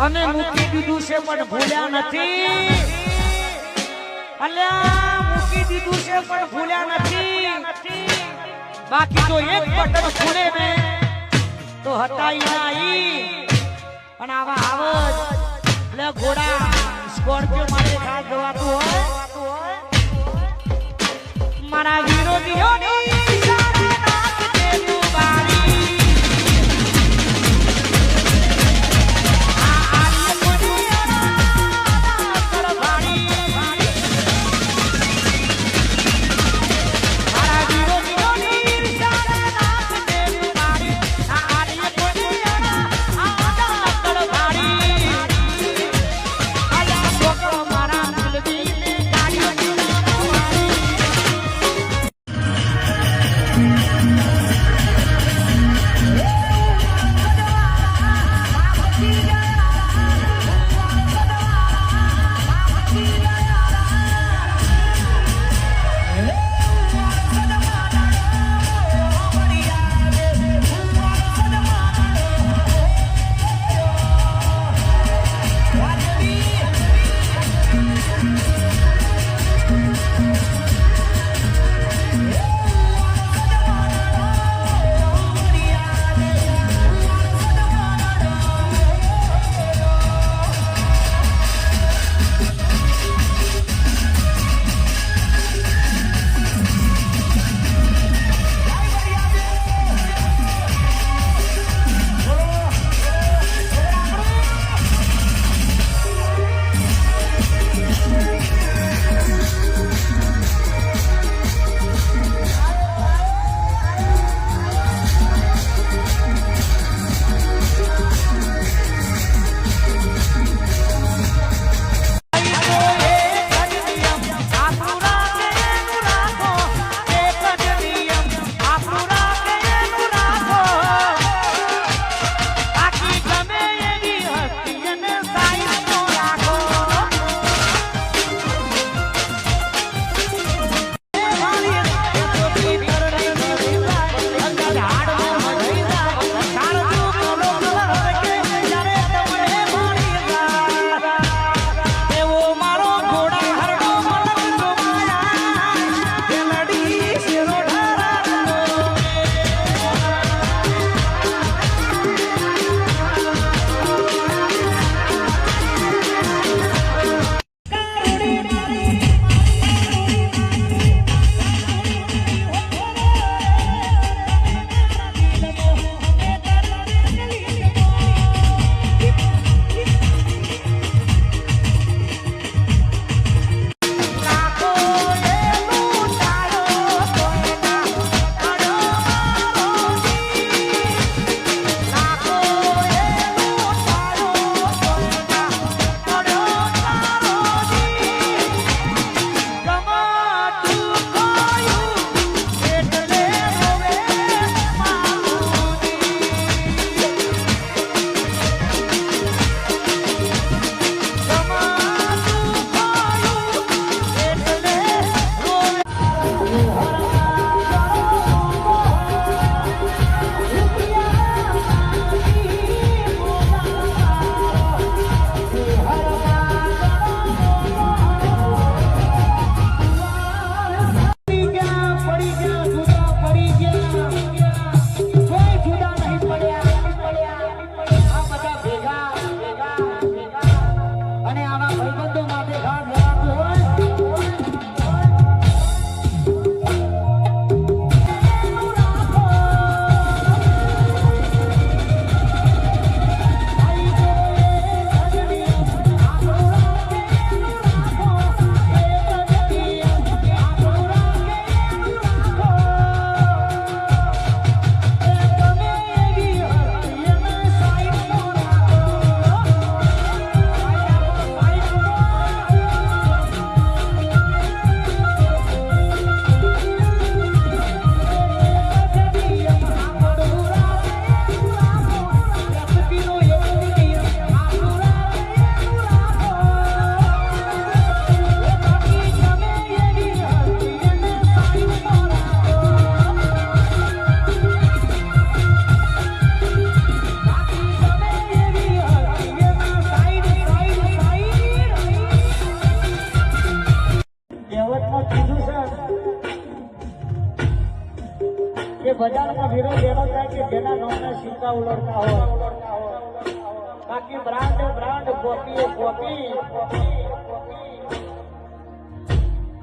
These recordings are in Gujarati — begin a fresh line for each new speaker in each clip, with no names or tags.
અને મૂકી દીધું છે પણ ભૂલ્યા નથી. અલ્યા મૂકી દીધું છે પણ ભૂલ્યા નથી. બાકી તો એક બટન ખુલે ને તો હટાઈ નાઈ. પણ આવા આવજ લે ઘોડા સ્કોર્પિયો માટે ખાસ દવાતું હોય મારા વિરોધીઓની વેપારમાં વિરોધ એનો થાય કે જેના નામના સિક્કા ઉલડતા હોય. બાકી બ્રાન્ડ કોપી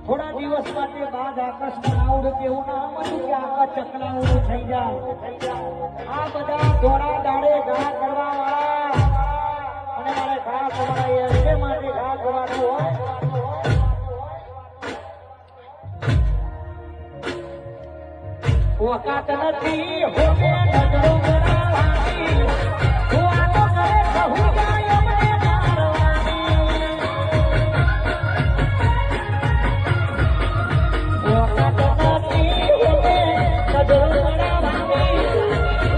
થોડા દિવસ માટે બાદ આકાશમાં આવડે તેવું ના મળ્યું કે આકાશ ચકલાઓનું થઈ જાય. આ બધા દોડા દાડે ઘા કરવા વાળા અને મારે ઘા ખવડાય એટલે માટે ઘા ખવડાવવું હોય. વકાત નથી હોમે નજરો ગણાવાની, વાતો કરે કહું જાય અમને મારવાની. વકાત નથી હોમે નજરો ગણાવાની,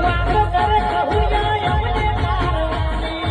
વાતો કરે કહું જાય અમને મારવાની.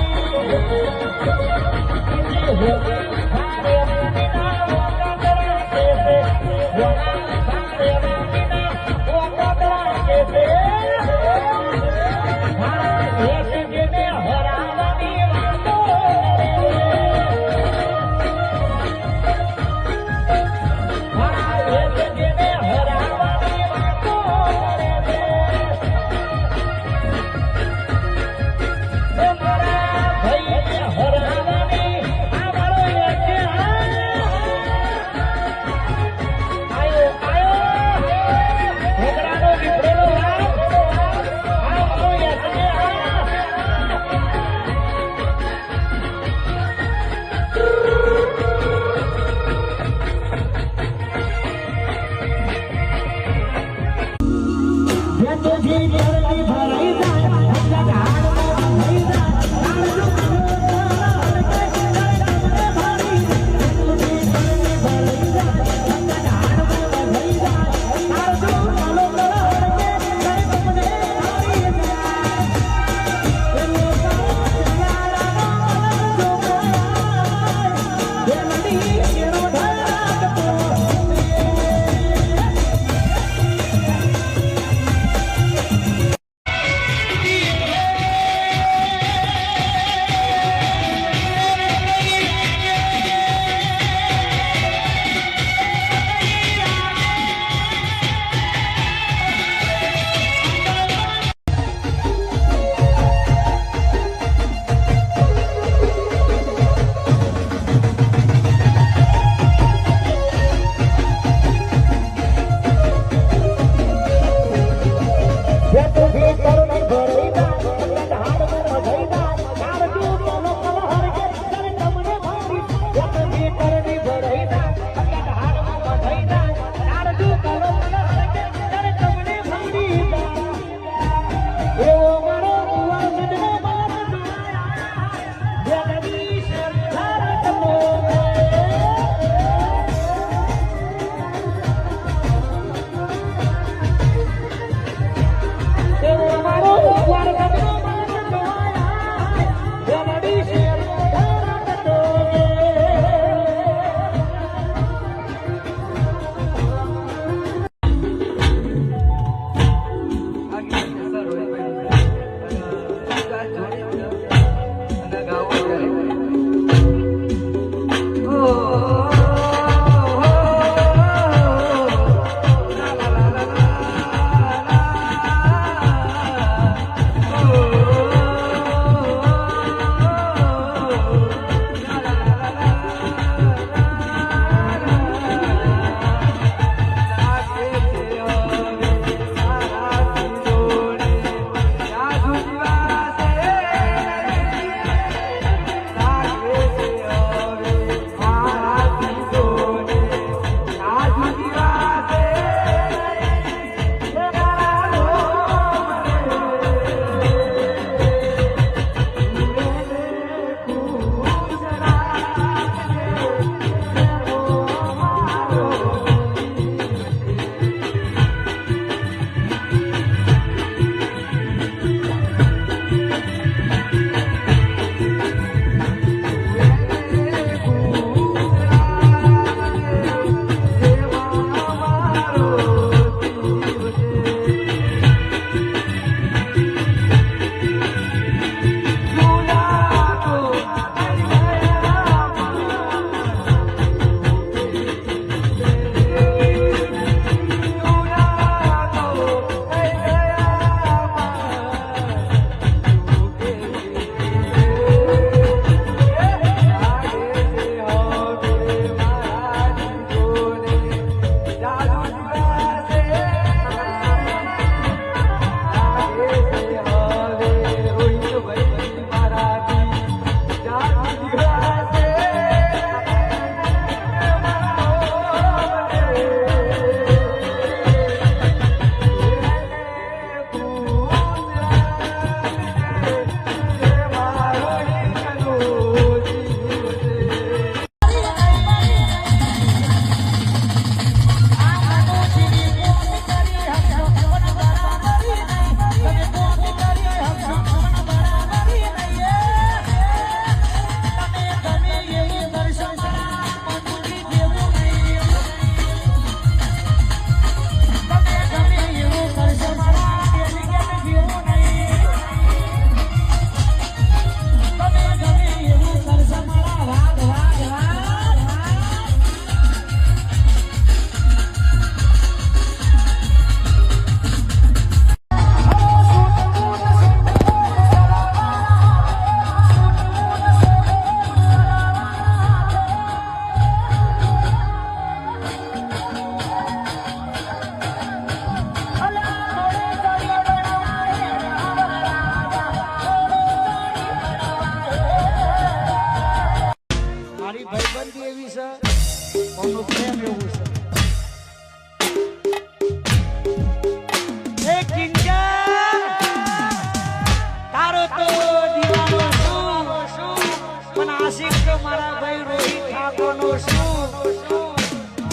આશિક તો મારા ભાઈ રોહિત ઠાકોરનો છું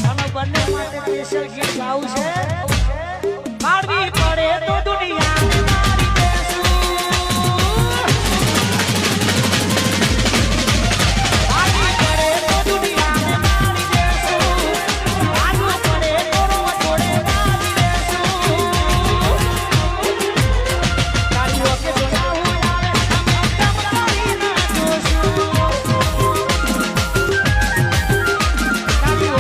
અને બંને માટે સ્પેશિયલ ગીત ગાવું છે મારવી પડે તો દુનિયા મારી દેશું મારવી પડે તો દુનિયા મારી દેશું મારવું પડે તો રોટોડે મારી દેશું તારીઓ કે જોડાવું આવે અમે તમારી ના જોશું તારીઓ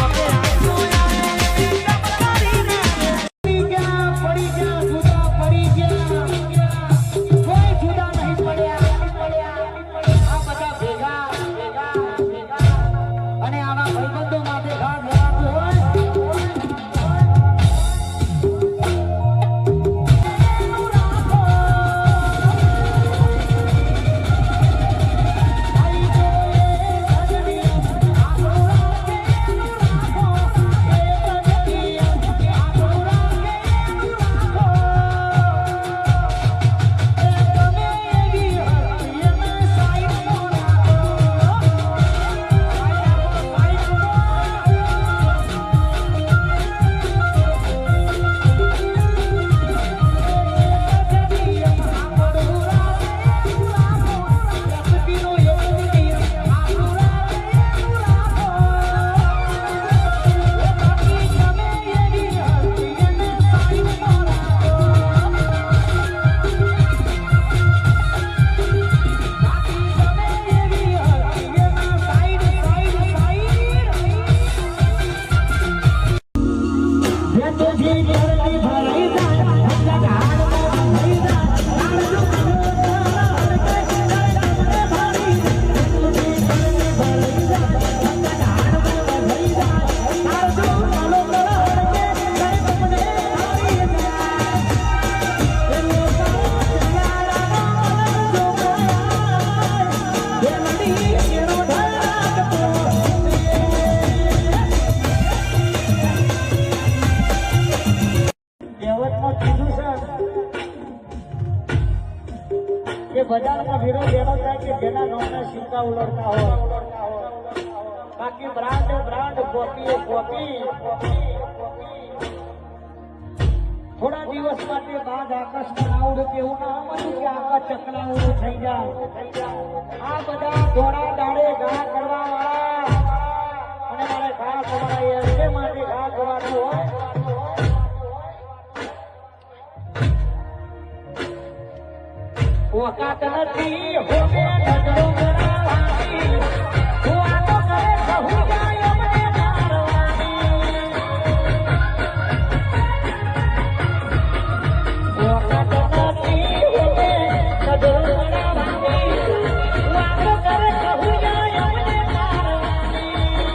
કે બજારમાં વિરોધ એનો થાય કે જેના નામના સિક્કા ઉલટતા હોય બાકી બ્રાન્ડ કોપી થોડા દિવસ માટે બાદ આકાશમાં આવડે એવું ના માનું કે આકાશ ચકલાવડું થઈ જાય આ બધા ધોળા દાડે ઘા કરવા વાળા અને મારે ઘા કરવા એ માટે ઘા કરવાનું હોય વકાત નથી હોવે નજરો કરાવાની વાતો કરે કહું જાય અમને મારવાની વકાત નથી હોવે નજરો કરાવાની વાતો કરે કહું જાય અમને મારવાની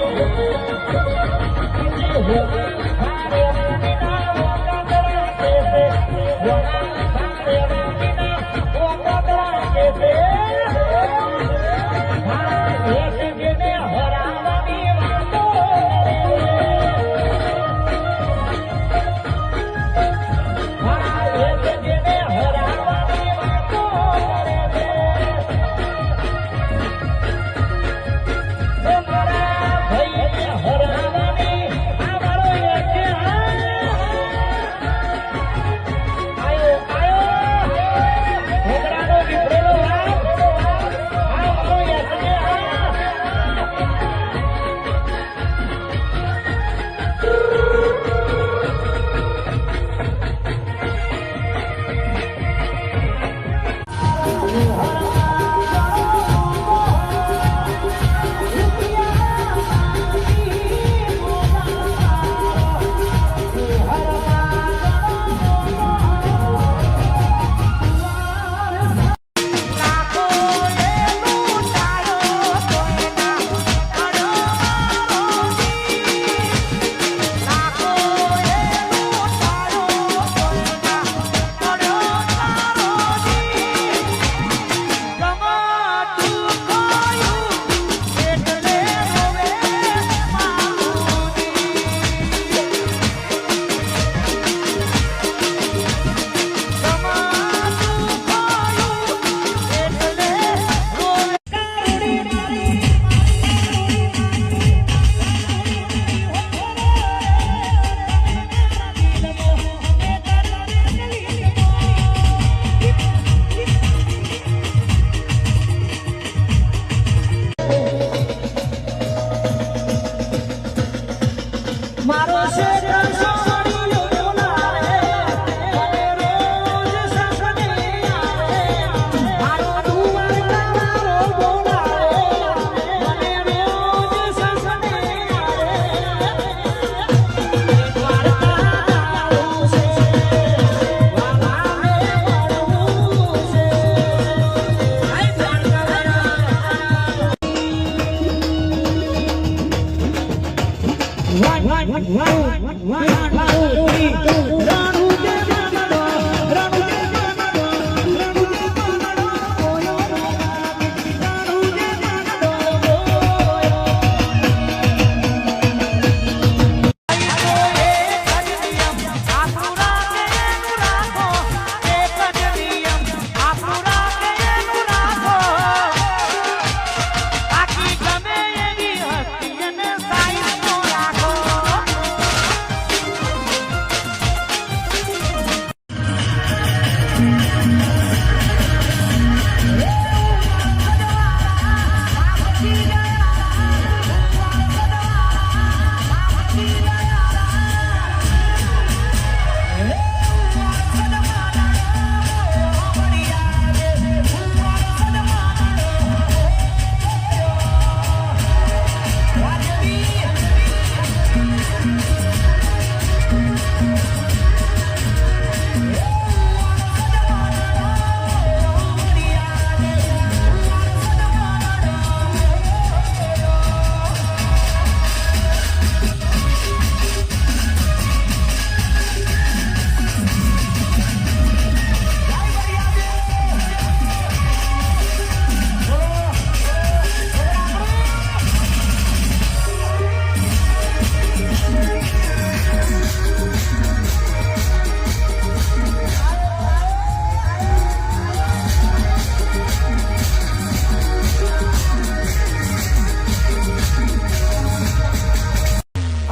આયો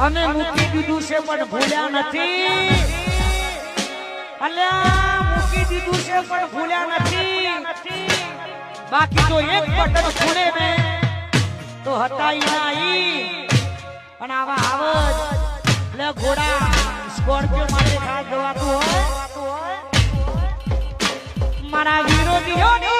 અમે મૂકી દીધું છે પણ ભૂલ્યા નથી. અલ્યા મૂકી દીધું છે પણ ભૂલ્યા નથી. બાકી તો એક બટન ખુલે ને તો હટાઈ નાઈ. પણ આવા આવજ લે ઘોડા સ્કોર્પિયો માટે ખાસ જવાતું હોય મારા વિરોધીઓને